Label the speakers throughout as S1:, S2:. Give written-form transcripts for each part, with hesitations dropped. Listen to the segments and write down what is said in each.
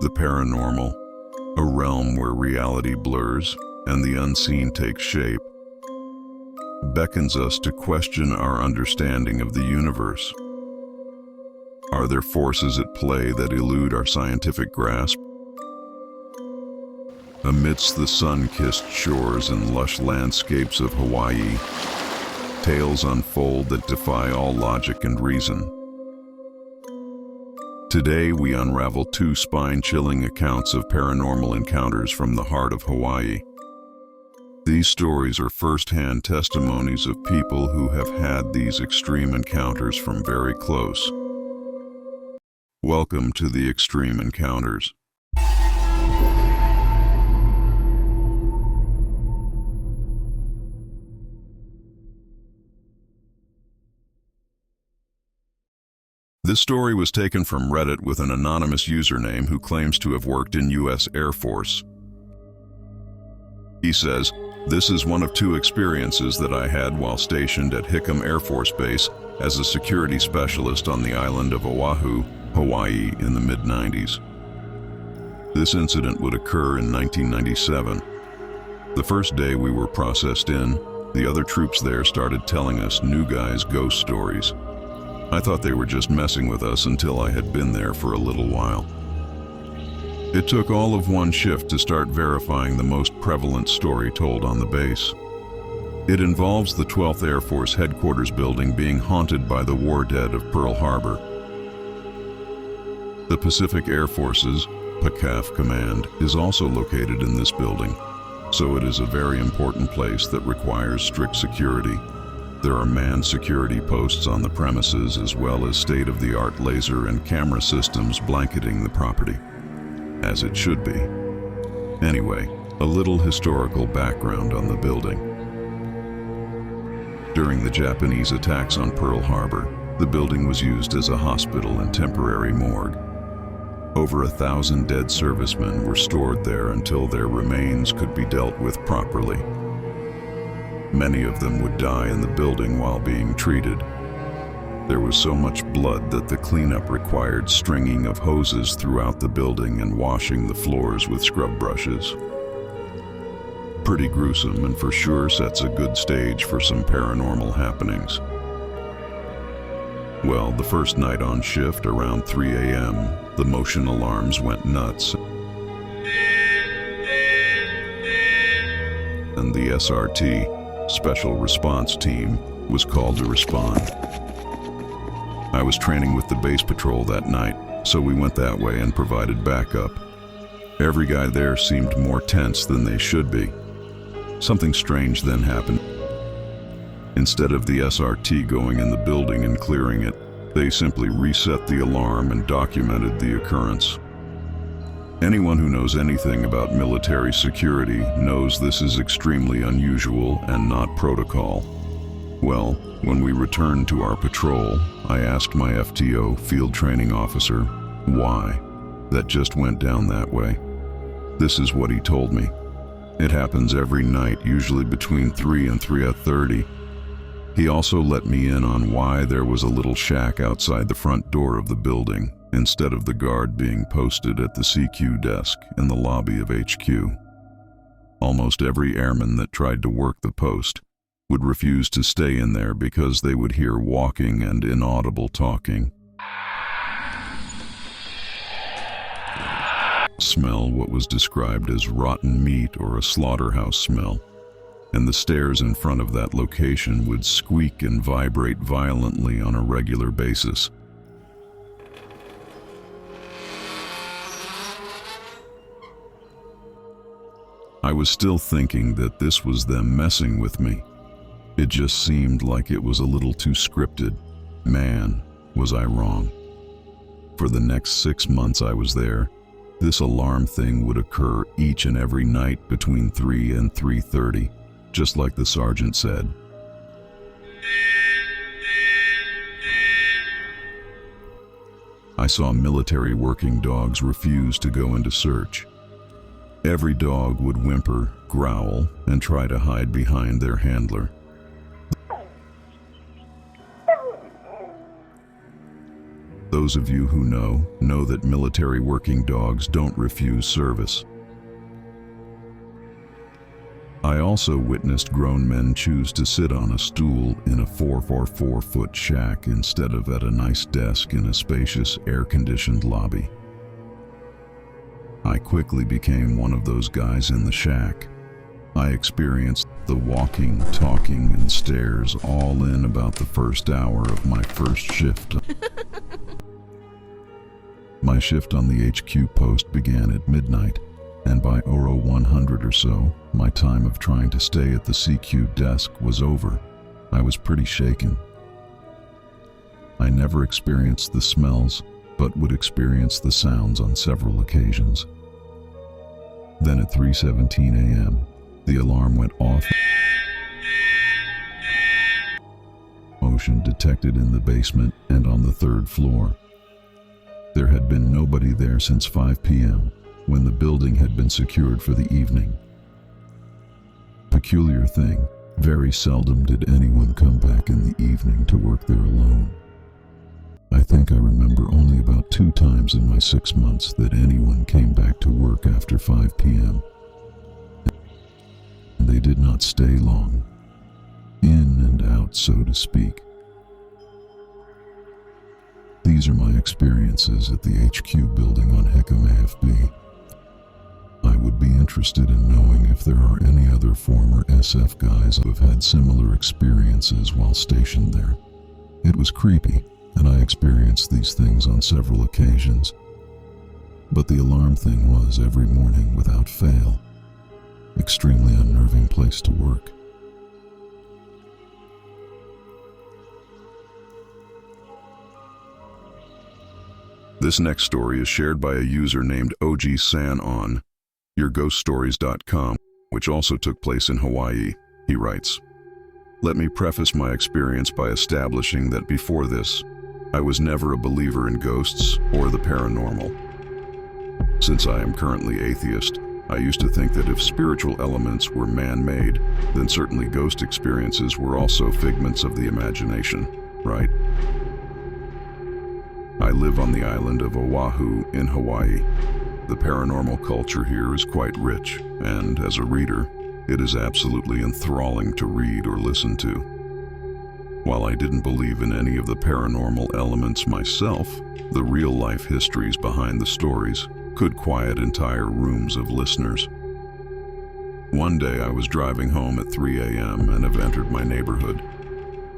S1: The paranormal, a realm where reality blurs and the unseen takes shape, beckons us to question our understanding of the universe. Are there forces at play that elude our scientific grasp? Amidst the sun-kissed shores and lush landscapes of Hawaii, tales unfold that defy all logic and reason. Today, we unravel two spine-chilling accounts of paranormal encounters from the heart of Hawaii. These stories are first-hand testimonies of people who have had these extreme encounters from very close. Welcome to the Extreme Encounters. This story was taken from Reddit with an anonymous username who claims to have worked in U.S. Air Force. He says, "This is one of two experiences that I had while stationed at Hickam Air Force Base as a security specialist on the island of Oahu, Hawaii in the mid-90s. This incident would occur in 1997. The first day we were processed in, the other troops there started telling us new guys' ghost stories. I thought they were just messing with us until I had been there for a little while. It took all of one shift to start verifying the most prevalent story told on the base. It involves the 12th Air Force Headquarters building being haunted by the war dead of Pearl Harbor. The Pacific Air Force's PACAF Command is also located in this building, so it is a very important place that requires strict security. There are manned security posts on the premises as well as state-of-the-art laser and camera systems blanketing the property, as it should be. Anyway, a little historical background on the building. During the Japanese attacks on Pearl Harbor, the building was used as a hospital and temporary morgue. Over 1,000 dead servicemen were stored there until their remains could be dealt with properly. Many of them would die in the building while being treated. There was so much blood that the cleanup required stringing of hoses throughout the building and washing the floors with scrub brushes. Pretty gruesome, and for sure sets a good stage for some paranormal happenings. Well, the first night on shift around 3 a.m., the motion alarms went nuts, and the SRT, Special Response Team, was called to respond. I was training with the base patrol that night, so we went that way and provided backup. Every guy there seemed more tense than they should be. Something strange then happened. Instead of the SRT going in the building and clearing it, they simply reset the alarm and documented the occurrence. Anyone who knows anything about military security knows this is extremely unusual and not protocol. Well, when we returned to our patrol, I asked my FTO, field training officer, why that just went down that way. This is what he told me. It happens every night, usually between 3 and 3:30. He also let me in on why there was a little shack outside the front door of the building, instead of the guard being posted at the CQ desk in the lobby of HQ. Almost every airman that tried to work the post would refuse to stay in there because they would hear walking and inaudible talking. Smell what was described as rotten meat or a slaughterhouse smell, and the stairs in front of that location would squeak and vibrate violently on a regular basis. I was still thinking that this was them messing with me. It just seemed like it was a little too scripted. Man, was I wrong. For the next 6 months I was there, this alarm thing would occur each and every night between 3 and 3:30, just like the sergeant said. I saw military working dogs refuse to go into search. Every dog would whimper, growl, and try to hide behind their handler. Those of you who know that military working dogs don't refuse service. I also witnessed grown men choose to sit on a stool in a 4x4-foot shack instead of at a nice desk in a spacious, air-conditioned lobby. I quickly became one of those guys in the shack. I experienced the walking, talking, and stares all in about the first hour of my first shift. My shift on the HQ post began at midnight, and by 00:100 or so, my time of trying to stay at the CQ desk was over. I was pretty shaken. I never experienced the smells, but would experience the sounds on several occasions. Then at 3:17 a.m., the alarm went off. Motion detected in the basement and on the third floor. There had been nobody there since 5 p.m., when the building had been secured for the evening. Peculiar thing, very seldom did anyone come back in the evening to work there alone. I think I remember only about 2 times in my 6 months that anyone came back to work after 5 p.m. And they did not stay long. In and out, so to speak. These are my experiences at the HQ building on Hickam AFB. I would be interested in knowing if there are any other former SF guys who have had similar experiences while stationed there. It was creepy, and I experienced these things on several occasions. But the alarm thing was every morning without fail. Extremely unnerving place to work. This next story is shared by a user named OG-san on YourGhostStories.com, which also took place in Hawaii. He writes, "Let me preface my experience by establishing that before this, I was never a believer in ghosts or the paranormal. Since I am currently atheist, I used to think that if spiritual elements were man-made, then certainly ghost experiences were also figments of the imagination, right? I live on the island of Oahu in Hawaii. The paranormal culture here is quite rich, and as a reader, it is absolutely enthralling to read or listen to. While I didn't believe in any of the paranormal elements myself, the real-life histories behind the stories could quiet entire rooms of listeners. One day I was driving home at 3 a.m. and have entered my neighborhood.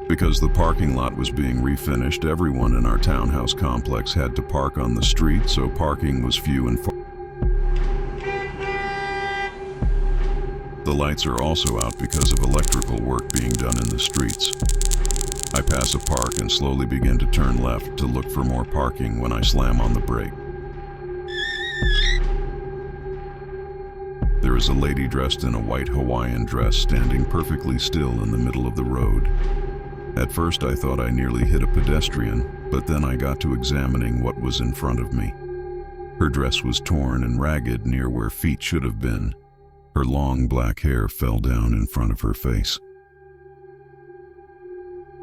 S1: Because the parking lot was being refinished, everyone in our townhouse complex had to park on the street, so parking was few and far. The lights are also out because of electrical work being done in the streets. I pass a park and slowly begin to turn left to look for more parking when I slam on the brake. There is a lady dressed in a white Hawaiian dress standing perfectly still in the middle of the road. At first I thought I nearly hit a pedestrian, but then I got to examining what was in front of me. Her dress was torn and ragged near where feet should have been. Her long black hair fell down in front of her face.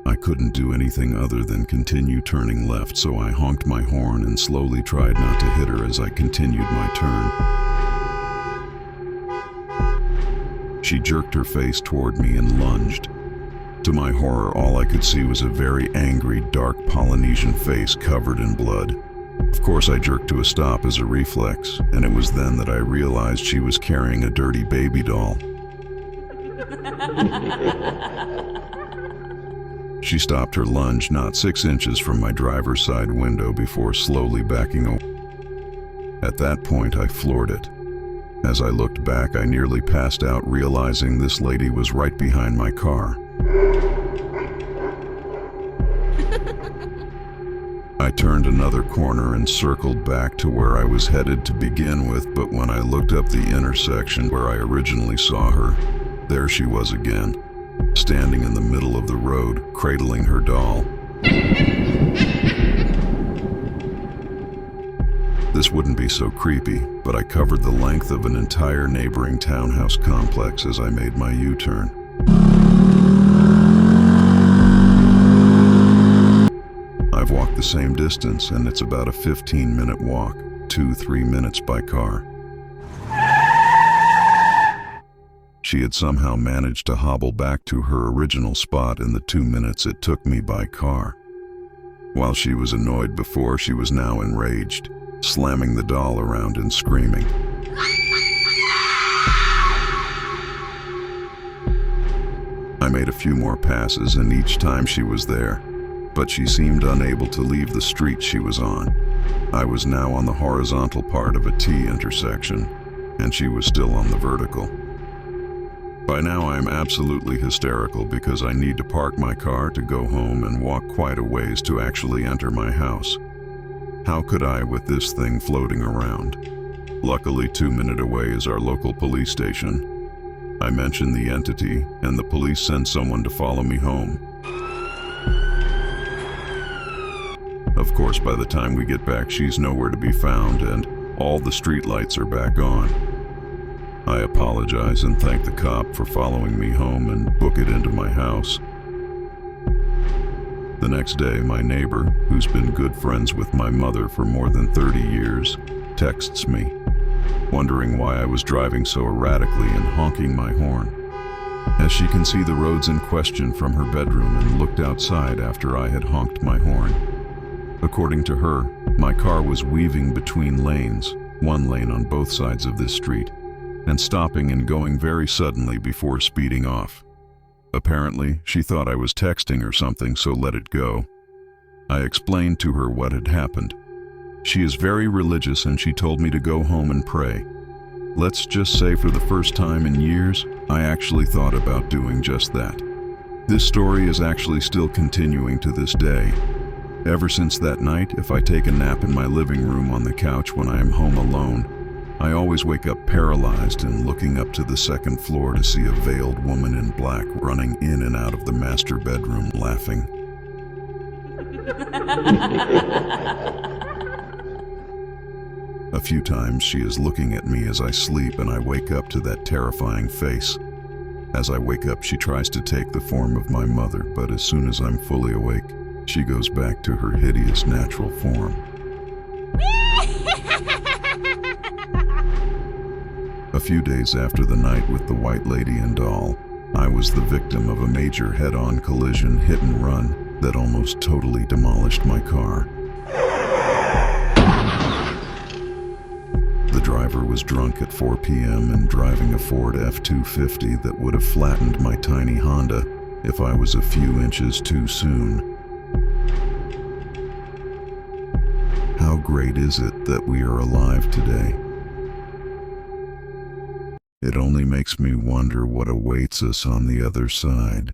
S1: I couldn't do anything other than continue turning left, so I honked my horn and slowly tried not to hit her as I continued my turn. She jerked her face toward me and lunged. To my horror, all I could see was a very angry, dark Polynesian face covered in blood. Of course, I jerked to a stop as a reflex, and it was then that I realized she was carrying a dirty baby doll. She stopped her lunge not 6 inches from my driver's side window before slowly backing away. At that point, I floored it. As I looked back, I nearly passed out, realizing this lady was right behind my car. I turned another corner and circled back to where I was headed to begin with, but when I looked up the intersection where I originally saw her, there she was again, standing in the middle of the road, cradling her doll. This wouldn't be so creepy, but I covered the length of an entire neighboring townhouse complex as I made my U-turn. I've walked the same distance, and it's about a 15-minute walk, 2-3 minutes by car. She had somehow managed to hobble back to her original spot in the 2 minutes it took me by car. While she was annoyed before, she was now enraged, slamming the doll around and screaming. I made a few more passes, and each time she was there, but she seemed unable to leave the street she was on. I was now on the horizontal part of a T intersection, and she was still on the vertical. By now I am absolutely hysterical because I need to park my car to go home and walk quite a ways to actually enter my house. How could I with this thing floating around? Luckily 2 minutes away is our local police station. I mention the entity, and the police send someone to follow me home. Of course, by the time we get back, she's nowhere to be found, and all the street lights are back on. I apologize and thank the cop for following me home and book it into my house. The next day, my neighbor, who's been good friends with my mother for more than 30 years, texts me, wondering why I was driving so erratically and honking my horn. As she can see the roads in question from her bedroom and looked outside after I had honked my horn. According to her, my car was weaving between lanes, one lane on both sides of this street, and stopping and going very suddenly before speeding off. Apparently, she thought I was texting or something, so let it go. I explained to her what had happened. She is very religious, and she told me to go home and pray. Let's just say for the first time in years, I actually thought about doing just that. This story is actually still continuing to this day. Ever since that night, if I take a nap in my living room on the couch when I am home alone, I always wake up paralyzed and looking up to the second floor to see a veiled woman in black running in and out of the master bedroom laughing. A few times she is looking at me as I sleep, and I wake up to that terrifying face. As I wake up, she tries to take the form of my mother, but as soon as I'm fully awake, she goes back to her hideous natural form. A few days after the night with the white lady and doll, I was the victim of a major head-on collision hit and run that almost totally demolished my car. The driver was drunk at 4 p.m. and driving a Ford F-250 that would have flattened my tiny Honda if I was a few inches too soon. How great is it that we are alive today? It only makes me wonder what awaits us on the other side.